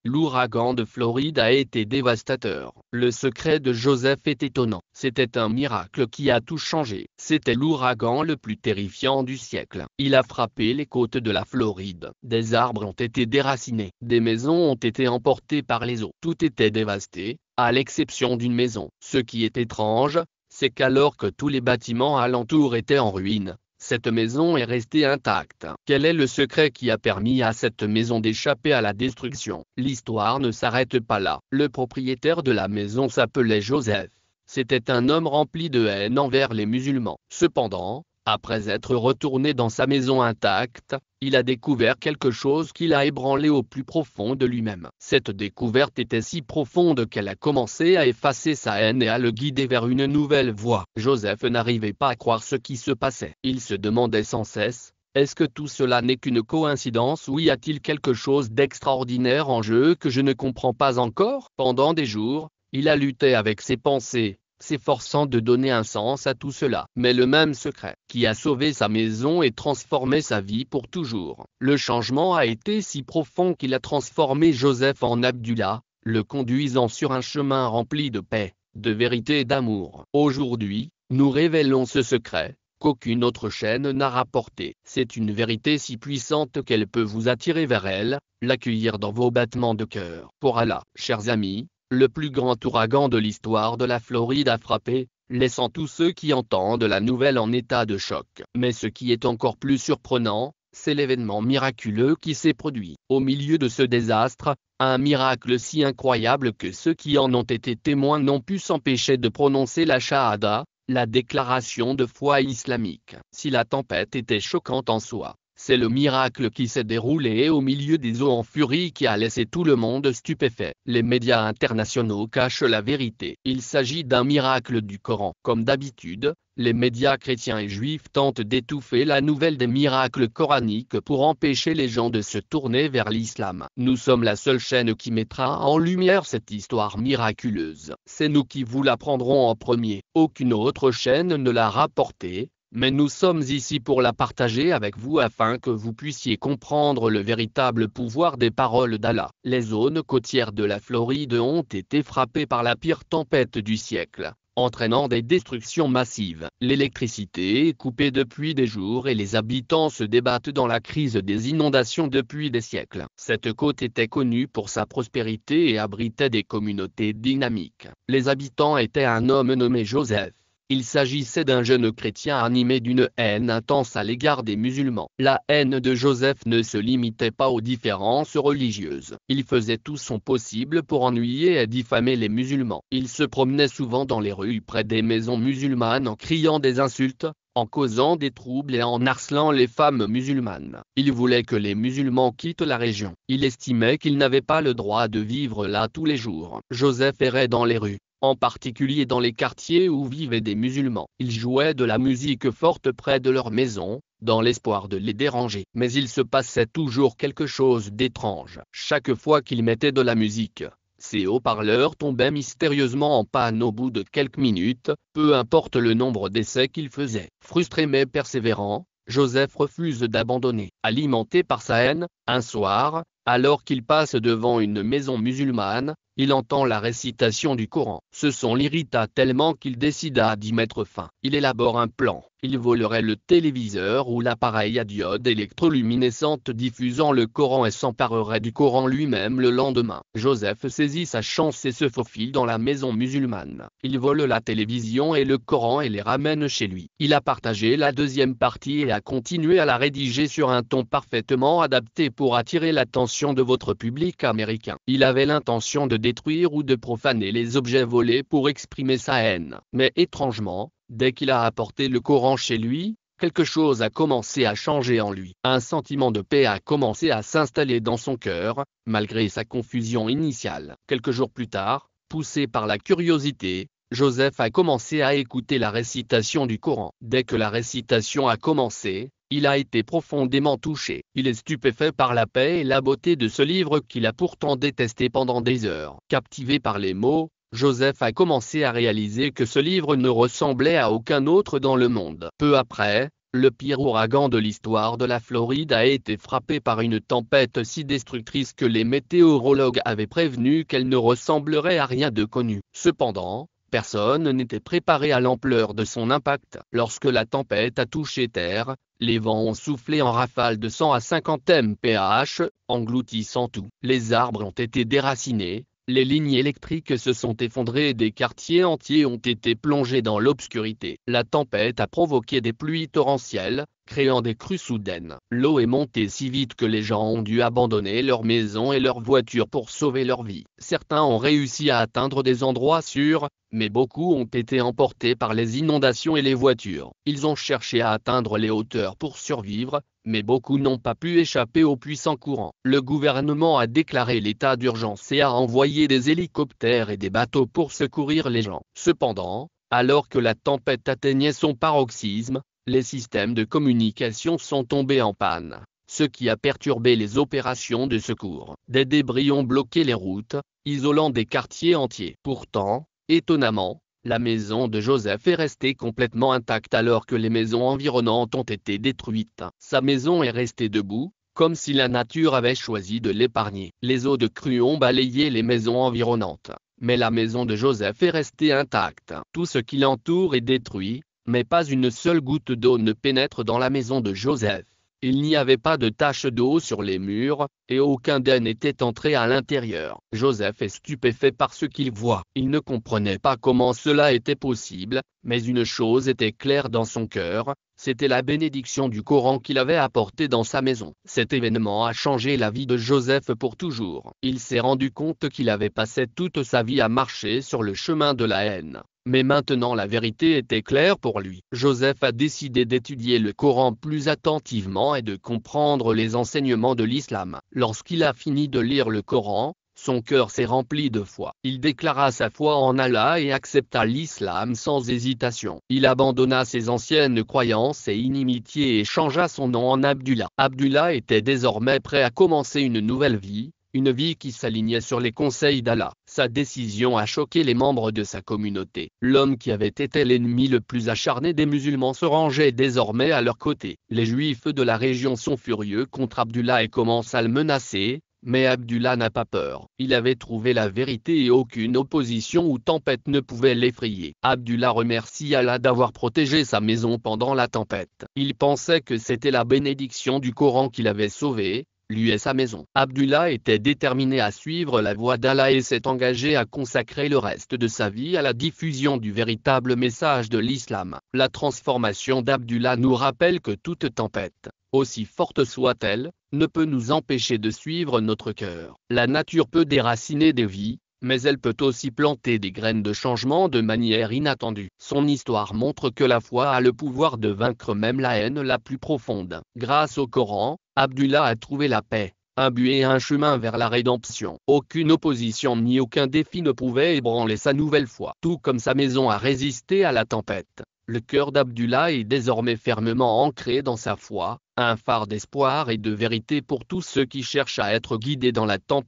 L'ouragan de Floride a été dévastateur. Le secret de Joseph est étonnant. C'était un miracle qui a tout changé. C'était l'ouragan le plus terrifiant du siècle. Il a frappé les côtes de la Floride. Des arbres ont été déracinés. Des maisons ont été emportées par les eaux. Tout était dévasté, à l'exception d'une maison. Ce qui est étrange, c'est qu'alors que tous les bâtiments alentour étaient en ruine, cette maison est restée intacte. Quel est le secret qui a permis à cette maison d'échapper à la destruction? L'histoire ne s'arrête pas là. Le propriétaire de la maison s'appelait Joseph. C'était un homme rempli de haine envers les musulmans. Cependant, après être retourné dans sa maison intacte, il a découvert quelque chose qui l'a ébranlé au plus profond de lui-même. Cette découverte était si profonde qu'elle a commencé à effacer sa haine et à le guider vers une nouvelle voie. Joseph n'arrivait pas à croire ce qui se passait. Il se demandait sans cesse: est-ce que tout cela n'est qu'une coïncidence ou y a-t-il quelque chose d'extraordinaire en jeu que je ne comprends pas encore? Pendant des jours, il a lutté avec ses pensées, s'efforçant de donner un sens à tout cela. Mais le même secret, qui a sauvé sa maison et transformé sa vie pour toujours. Le changement a été si profond qu'il a transformé Joseph en Abdullah, le conduisant sur un chemin rempli de paix, de vérité et d'amour. Aujourd'hui, nous révélons ce secret qu'aucune autre chaîne n'a rapporté. C'est une vérité si puissante qu'elle peut vous attirer vers elle, l'accueillir dans vos battements de cœur. Pour Allah, chers amis, le plus grand ouragan de l'histoire de la Floride a frappé, laissant tous ceux qui entendent la nouvelle en état de choc. Mais ce qui est encore plus surprenant, c'est l'événement miraculeux qui s'est produit. Au milieu de ce désastre, un miracle si incroyable que ceux qui en ont été témoins n'ont pu s'empêcher de prononcer la shahada, la déclaration de foi islamique. Si la tempête était choquante en soi, c'est le miracle qui s'est déroulé au milieu des eaux en furie qui a laissé tout le monde stupéfait. Les médias internationaux cachent la vérité. Il s'agit d'un miracle du Coran. Comme d'habitude, les médias chrétiens et juifs tentent d'étouffer la nouvelle des miracles coraniques pour empêcher les gens de se tourner vers l'islam. Nous sommes la seule chaîne qui mettra en lumière cette histoire miraculeuse. C'est nous qui vous l'apprendrons en premier. Aucune autre chaîne ne l'a rapportée. Mais nous sommes ici pour la partager avec vous afin que vous puissiez comprendre le véritable pouvoir des paroles d'Allah. Les zones côtières de la Floride ont été frappées par la pire tempête du siècle, entraînant des destructions massives. L'électricité est coupée depuis des jours et les habitants se débattent dans la crise des inondations depuis des siècles. Cette côte était connue pour sa prospérité et abritait des communautés dynamiques. Les habitants étaient un homme nommé Joseph. Il s'agissait d'un jeune chrétien animé d'une haine intense à l'égard des musulmans. La haine de Joseph ne se limitait pas aux différences religieuses. Il faisait tout son possible pour ennuyer et diffamer les musulmans. Il se promenait souvent dans les rues près des maisons musulmanes en criant des insultes, en causant des troubles et en harcelant les femmes musulmanes. Il voulait que les musulmans quittent la région. Il estimait qu'ils n'avaient pas le droit de vivre là tous les jours. Joseph errait dans les rues, en particulier dans les quartiers où vivaient des musulmans. Il jouait de la musique forte près de leur maison, dans l'espoir de les déranger. Mais il se passait toujours quelque chose d'étrange. Chaque fois qu'il mettait de la musique, ses haut-parleurs tombaient mystérieusement en panne au bout de quelques minutes, peu importe le nombre d'essais qu'il faisait. Frustré mais persévérant, Joseph refuse d'abandonner. Alimenté par sa haine, un soir, alors qu'il passe devant une maison musulmane, il entend la récitation du Coran. Ce son l'irrita tellement qu'il décida d'y mettre fin. Il élabore un plan. Il volerait le téléviseur ou l'appareil à diode électroluminescente diffusant le Coran et s'emparerait du Coran lui-même le lendemain. Joseph saisit sa chance et se faufile dans la maison musulmane. Il vole la télévision et le Coran et les ramène chez lui. Il a partagé la deuxième partie et a continué à la rédiger sur un ton parfaitement adapté pour attirer l'attention de votre public américain. Il avait l'intention de détruire ou de profaner les objets volés pour exprimer sa haine. Mais étrangement, dès qu'il a apporté le Coran chez lui, quelque chose a commencé à changer en lui. Un sentiment de paix a commencé à s'installer dans son cœur, malgré sa confusion initiale. Quelques jours plus tard, poussé par la curiosité, Joseph a commencé à écouter la récitation du Coran. Dès que la récitation a commencé, il a été profondément touché. Il est stupéfait par la paix et la beauté de ce livre qu'il a pourtant détesté pendant des heures. Captivé par les mots, Joseph a commencé à réaliser que ce livre ne ressemblait à aucun autre dans le monde. Peu après, Le pire ouragan de l'histoire de la Floride a été frappé par une tempête si destructrice que les météorologues avaient prévenu qu'elle ne ressemblerait à rien de connu. Cependant, personne n'était préparé à l'ampleur de son impact. Lorsque la tempête a touché terre, les vents ont soufflé en rafales de 100 à 50 mph, engloutissant tout. Les arbres ont été déracinés, les lignes électriques se sont effondrées et des quartiers entiers ont été plongés dans l'obscurité. La tempête a provoqué des pluies torrentielles, créant des crues soudaines. L'eau est montée si vite que les gens ont dû abandonner leurs maisons et leurs voitures pour sauver leur vie. Certains ont réussi à atteindre des endroits sûrs, mais beaucoup ont été emportés par les inondations et les voitures. Ils ont cherché à atteindre les hauteurs pour survivre, mais beaucoup n'ont pas pu échapper aux puissants courants. Le gouvernement a déclaré l'état d'urgence et a envoyé des hélicoptères et des bateaux pour secourir les gens. Cependant, alors que la tempête atteignait son paroxysme, les systèmes de communication sont tombés en panne, ce qui a perturbé les opérations de secours. Des débris ont bloqué les routes, isolant des quartiers entiers. Pourtant, étonnamment, la maison de Joseph est restée complètement intacte alors que les maisons environnantes ont été détruites. Sa maison est restée debout, comme si la nature avait choisi de l'épargner. Les eaux de crue ont balayé les maisons environnantes, mais la maison de Joseph est restée intacte. Tout ce qui l'entoure est détruit, mais pas une seule goutte d'eau ne pénètre dans la maison de Joseph. Il n'y avait pas de taches d'eau sur les murs, et aucun dé n'était entré à l'intérieur. Joseph est stupéfait par ce qu'il voit. Il ne comprenait pas comment cela était possible, mais une chose était claire dans son cœur, c'était la bénédiction du Coran qu'il avait apportée dans sa maison. Cet événement a changé la vie de Joseph pour toujours. Il s'est rendu compte qu'il avait passé toute sa vie à marcher sur le chemin de la haine. Mais maintenant la vérité était claire pour lui. Joseph a décidé d'étudier le Coran plus attentivement et de comprendre les enseignements de l'islam. Lorsqu'il a fini de lire le Coran, son cœur s'est rempli de foi. Il déclara sa foi en Allah et accepta l'islam sans hésitation. Il abandonna ses anciennes croyances et inimitiés et changea son nom en Abdullah. Abdullah était désormais prêt à commencer une nouvelle vie. Une vie qui s'alignait sur les conseils d'Allah. Sa décision a choqué les membres de sa communauté. L'homme qui avait été l'ennemi le plus acharné des musulmans se rangeait désormais à leur côté. Les juifs de la région sont furieux contre Abdullah et commencent à le menacer, mais Abdullah n'a pas peur. Il avait trouvé la vérité et aucune opposition ou tempête ne pouvait l'effrayer. Abdullah remercie Allah d'avoir protégé sa maison pendant la tempête. Il pensait que c'était la bénédiction du Coran qui l'avait sauvé, lui et sa maison. Abdullah était déterminé à suivre la voie d'Allah et s'est engagé à consacrer le reste de sa vie à la diffusion du véritable message de l'islam. La transformation d'Abdullah nous rappelle que toute tempête, aussi forte soit-elle, ne peut nous empêcher de suivre notre cœur. La nature peut déraciner des vies, mais elle peut aussi planter des graines de changement de manière inattendue. Son histoire montre que la foi a le pouvoir de vaincre même la haine la plus profonde. Grâce au Coran, Abdullah a trouvé la paix, un but et un chemin vers la rédemption. Aucune opposition ni aucun défi ne pouvait ébranler sa nouvelle foi. Tout comme sa maison a résisté à la tempête, le cœur d'Abdullah est désormais fermement ancré dans sa foi, un phare d'espoir et de vérité pour tous ceux qui cherchent à être guidés dans la tempête.